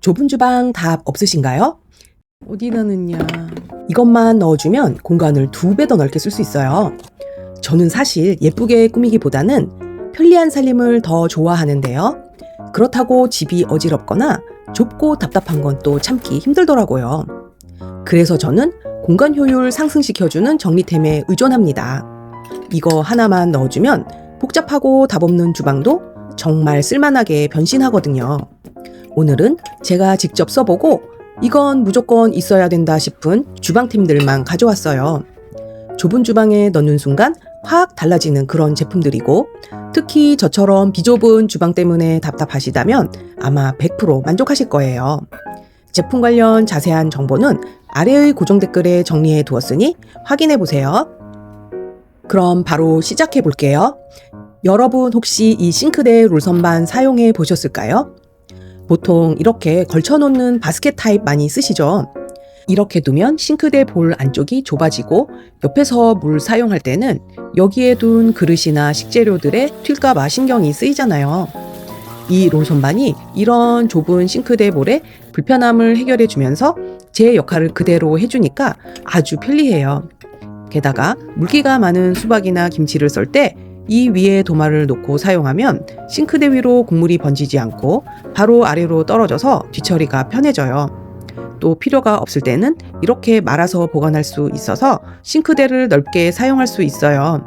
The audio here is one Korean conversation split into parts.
좁은 주방 답 없으신가요? 어디다 넣냐? 이것만 넣어주면 공간을 2배 더 넓게 쓸 수 있어요. 저는 사실 예쁘게 꾸미기보다는 편리한 살림을 더 좋아하는데요. 그렇다고 집이 어지럽거나 좁고 답답한 건 또 참기 힘들더라고요. 그래서 저는 공간 효율 상승시켜주는 정리템에 의존합니다. 이거 하나만 넣어주면 복잡하고 답 없는 주방도 정말 쓸만하게 변신하거든요. 오늘은 제가 직접 써보고 이건 무조건 있어야 된다 싶은 주방템들만 가져왔어요. 좁은 주방에 넣는 순간 확 달라지는 그런 제품들이고, 특히 저처럼 비좁은 주방 때문에 답답하시다면 아마 100% 만족하실 거예요. 제품 관련 자세한 정보는 아래의 고정 댓글에 정리해 두었으니 확인해 보세요. 그럼 바로 시작해 볼게요. 여러분 혹시 이 싱크대 롤선반 사용해 보셨을까요? 보통 이렇게 걸쳐놓는 바스켓 타입 많이 쓰시죠? 이렇게 두면 싱크대 볼 안쪽이 좁아지고 옆에서 물 사용할 때는 여기에 둔 그릇이나 식재료들의 튈까봐 신경이 쓰이잖아요. 이 롤선반이 이런 좁은 싱크대 볼의 불편함을 해결해 주면서 제 역할을 그대로 해주니까 아주 편리해요. 게다가 물기가 많은 수박이나 김치를 썰 때 이 위에 도마를 놓고 사용하면 싱크대 위로 국물이 번지지 않고 바로 아래로 떨어져서 뒤처리가 편해져요. 또 필요가 없을 때는 이렇게 말아서 보관할 수 있어서 싱크대를 넓게 사용할 수 있어요.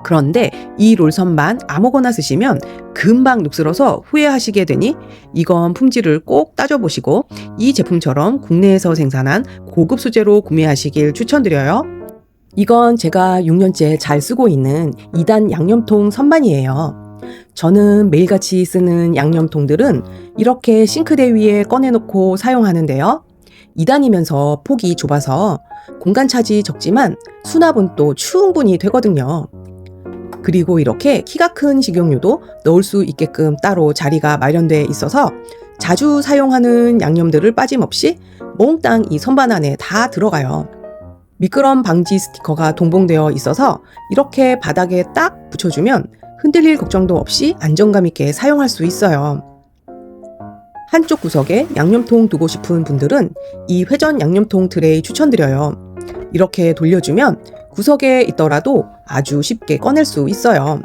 그런데 이 롤선반 아무거나 쓰시면 금방 녹슬어서 후회하시게 되니 이건 품질을 꼭 따져보시고 이 제품처럼 국내에서 생산한 고급 소재로 구매하시길 추천드려요. 이건 제가 6년째 잘 쓰고 있는 2단 양념통 선반이에요. 저는 매일같이 쓰는 양념통들은 이렇게 싱크대 위에 꺼내놓고 사용하는데요. 2단이면서 폭이 좁아서 공간 차지 적지만 수납은 또 충분히 되거든요. 그리고 이렇게 키가 큰 식용유도 넣을 수 있게끔 따로 자리가 마련되어 있어서 자주 사용하는 양념들을 빠짐없이 몽땅 이 선반 안에 다 들어가요. 미끄럼 방지 스티커가 동봉되어 있어서 이렇게 바닥에 딱 붙여주면 흔들릴 걱정도 없이 안정감 있게 사용할 수 있어요. 한쪽 구석에 양념통 두고 싶은 분들은 이 회전 양념통 트레이 추천드려요. 이렇게 돌려주면 구석에 있더라도 아주 쉽게 꺼낼 수 있어요.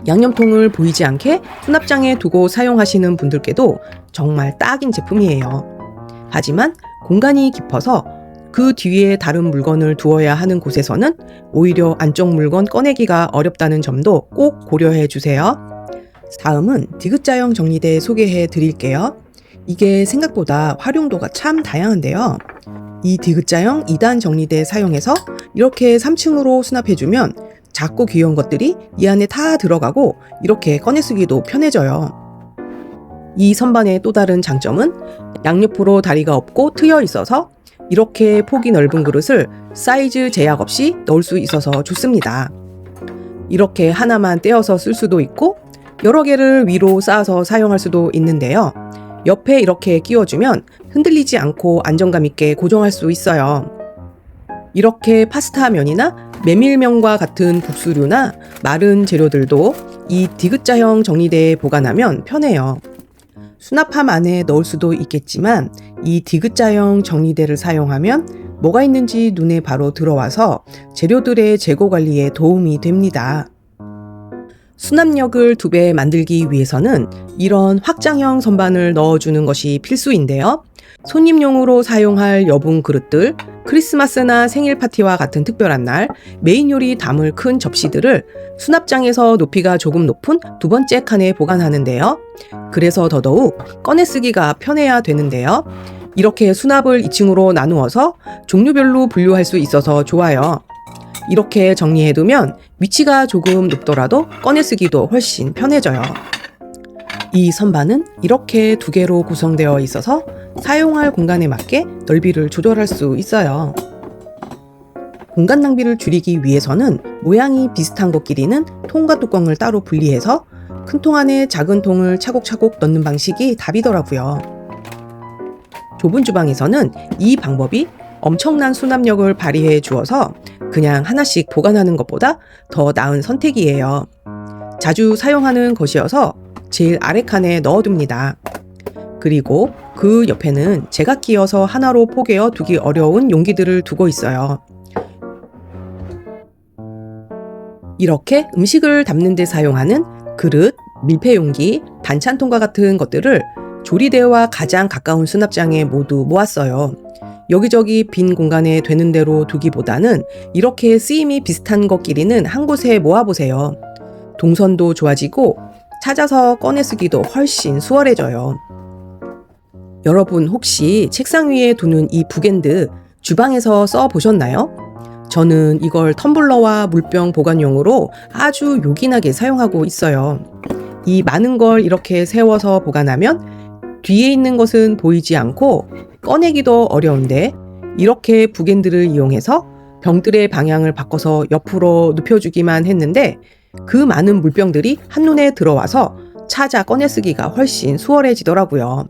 양념통을 보이지 않게 수납장에 두고 사용하시는 분들께도 정말 딱인 제품이에요. 하지만 공간이 깊어서 그 뒤에 다른 물건을 두어야 하는 곳에서는 오히려 안쪽 물건 꺼내기가 어렵다는 점도 꼭 고려해 주세요. 다음은 디귿자형 정리대 소개해 드릴게요. 이게 생각보다 활용도가 참 다양한데요. 이 디귿자형 2단 정리대 사용해서 이렇게 3층으로 수납해주면 작고 귀여운 것들이 이 안에 다 들어가고 이렇게 꺼내 쓰기도 편해져요. 이 선반의 또 다른 장점은 양옆으로 다리가 없고 트여 있어서 이렇게 폭이 넓은 그릇을 사이즈 제약 없이 넣을 수 있어서 좋습니다. 이렇게 하나만 떼어서 쓸 수도 있고 여러 개를 위로 쌓아서 사용할 수도 있는데요. 옆에 이렇게 끼워주면 흔들리지 않고 안정감 있게 고정할 수 있어요. 이렇게 파스타 면이나 메밀면과 같은 국수류나 마른 재료들도 이 디귿자형 정리대에 보관하면 편해요. 수납함 안에 넣을 수도 있겠지만 이 디귿자형 정리대를 사용하면 뭐가 있는지 눈에 바로 들어와서 재료들의 재고 관리에 도움이 됩니다. 수납력을 2배 만들기 위해서는 이런 확장형 선반을 넣어주는 것이 필수인데요. 손님용으로 사용할 여분 그릇들, 크리스마스나 생일 파티와 같은 특별한 날, 메인 요리 담을 큰 접시들을 수납장에서 높이가 조금 높은 2번째 칸에 보관하는데요. 그래서 더더욱 꺼내 쓰기가 편해야 되는데요. 이렇게 수납을 2층으로 나누어서 종류별로 분류할 수 있어서 좋아요. 이렇게 정리해두면 위치가 조금 높더라도 꺼내 쓰기도 훨씬 편해져요. 이 선반은 이렇게 2개로 구성되어 있어서 사용할 공간에 맞게 넓이를 조절할 수 있어요. 공간 낭비를 줄이기 위해서는 모양이 비슷한 것끼리는 통과 뚜껑을 따로 분리해서 큰 통 안에 작은 통을 차곡차곡 넣는 방식이 답이더라고요. 좁은 주방에서는 이 방법이 엄청난 수납력을 발휘해 주어서 그냥 하나씩 보관하는 것보다 더 나은 선택이에요. 자주 사용하는 것이어서 제일 아래 칸에 넣어둡니다. 그리고 그 옆에는 제가 끼어서 하나로 포개어 두기 어려운 용기들을 두고 있어요. 이렇게 음식을 담는 데 사용하는 그릇, 밀폐용기, 반찬통과 같은 것들을 조리대와 가장 가까운 수납장에 모두 모았어요. 여기저기 빈 공간에 되는 대로 두기보다는 이렇게 쓰임이 비슷한 것끼리는 한 곳에 모아보세요. 동선도 좋아지고 찾아서 꺼내 쓰기도 훨씬 수월해져요. 여러분 혹시 책상 위에 두는 이 북앤드 주방에서 써 보셨나요? 저는 이걸 텀블러와 물병 보관용으로 아주 요긴하게 사용하고 있어요. 이 많은 걸 이렇게 세워서 보관하면 뒤에 있는 것은 보이지 않고 꺼내기도 어려운데 이렇게 북앤드를 이용해서 병들의 방향을 바꿔서 옆으로 눕혀주기만 했는데 그 많은 물병들이 한눈에 들어와서 찾아 꺼내 쓰기가 훨씬 수월해지더라고요.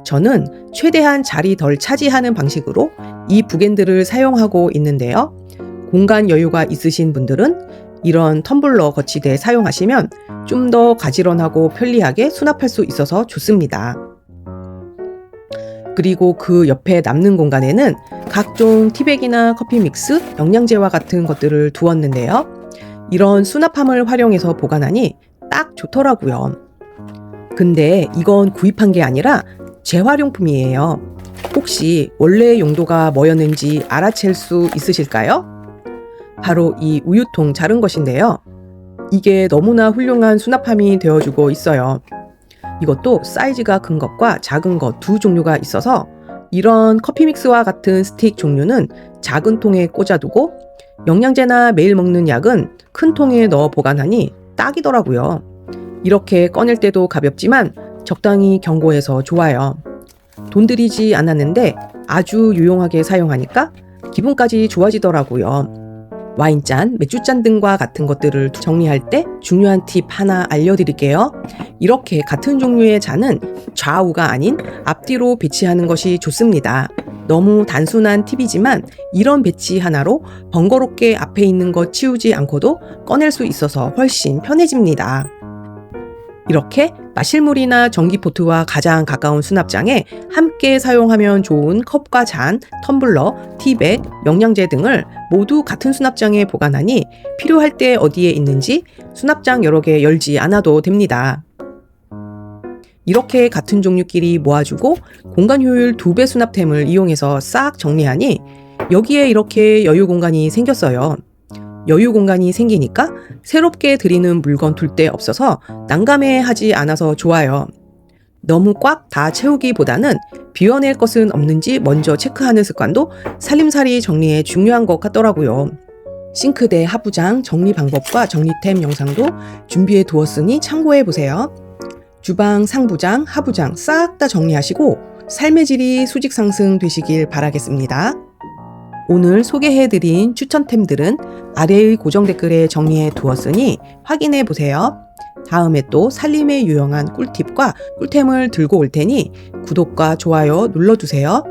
저는 최대한 자리 덜 차지하는 방식으로 이 북앤드를 사용하고 있는데요. 공간 여유가 있으신 분들은 이런 텀블러 거치대 사용하시면 좀 더 가지런하고 편리하게 수납할 수 있어서 좋습니다. 그리고 그 옆에 남는 공간에는 각종 티백이나 커피 믹스, 영양제와 같은 것들을 두었는데요. 이런 수납함을 활용해서 보관하니 딱 좋더라고요. 근데 이건 구입한 게 아니라 재활용품이에요. 혹시 원래 용도가 뭐였는지 알아챌 수 있으실까요? 바로 이 우유통 자른 것인데요. 이게 너무나 훌륭한 수납함이 되어주고 있어요. 이것도 사이즈가 큰 것과 작은 것 두 종류가 있어서 이런 커피 믹스와 같은 스틱 종류는 작은 통에 꽂아두고 영양제나 매일 먹는 약은 큰 통에 넣어 보관하니 딱이더라고요. 이렇게 꺼낼 때도 가볍지만 적당히 견고해서 좋아요. 돈 들이지 않았는데 아주 유용하게 사용하니까 기분까지 좋아지더라고요. 와인잔, 맥주잔 등과 같은 것들을 정리할 때 중요한 팁 하나 알려드릴게요. 이렇게 같은 종류의 잔은 좌우가 아닌 앞뒤로 배치하는 것이 좋습니다. 너무 단순한 팁이지만 이런 배치 하나로 번거롭게 앞에 있는 것 치우지 않고도 꺼낼 수 있어서 훨씬 편해집니다. 이렇게 마실 물이나 전기포트와 가장 가까운 수납장에 함께 사용하면 좋은 컵과 잔, 텀블러, 티백, 영양제 등을 모두 같은 수납장에 보관하니 필요할 때 어디에 있는지 수납장 여러 개 열지 않아도 됩니다. 이렇게 같은 종류끼리 모아주고 공간 효율 2배 수납템을 이용해서 싹 정리하니 여기에 이렇게 여유 공간이 생겼어요. 여유 공간이 생기니까 새롭게 들이는 물건 둘 데 없어서 난감해하지 않아서 좋아요. 너무 꽉 다 채우기보다는 비워낼 것은 없는지 먼저 체크하는 습관도 살림살이 정리에 중요한 것 같더라고요. 싱크대 하부장 정리 방법과 정리템 영상도 준비해 두었으니 참고해 보세요. 주방 상부장, 하부장 싹 다 정리하시고 삶의 질이 수직 상승 되시길 바라겠습니다. 오늘 소개해드린 추천템들은 아래의 고정 댓글에 정리해 두었으니 확인해 보세요. 다음에 또 살림에 유용한 꿀팁과 꿀템을 들고 올 테니 구독과 좋아요 눌러주세요.